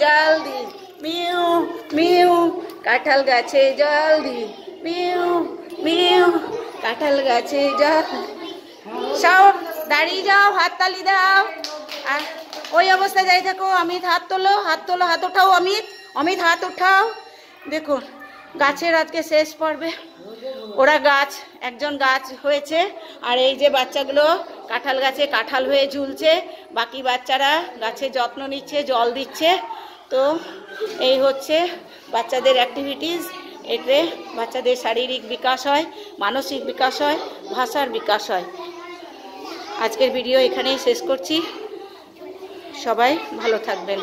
জল দি, mu mu কাঁঠাল গাছে জল দি, মিউ মিউ কাঁঠাল গাছে জল। সব দাঁড়িয়ে যাও, হাততালি দাও। আর ওই অবস্থায় যাই থাকো। অমিত হাত তোলো, হাত তোলো, হাত ওঠাও। অমিত, অমিত হাত উঠাও। দেখুন গাছের আজকে শেষ পর্বে ওরা গাছ, একজন গাছ হয়েছে, আর এই যে বাচ্চাগুলো কাঁঠাল গাছে কাঁঠাল হয়ে ঝুলছে, বাকি বাচ্চারা গাছের যত্ন নিচ্ছে, জল দিচ্ছে। তো এই হচ্ছে বাচ্চাদের অ্যাক্টিভিটিস। এতে বাচ্চাদের শারীরিক বিকাশ হয়, মানসিক বিকাশ হয়, ভাষার বিকাশ হয়। আজকের ভিডিও এখানেই শেষ করছি। সবাই ভালো থাকবেন।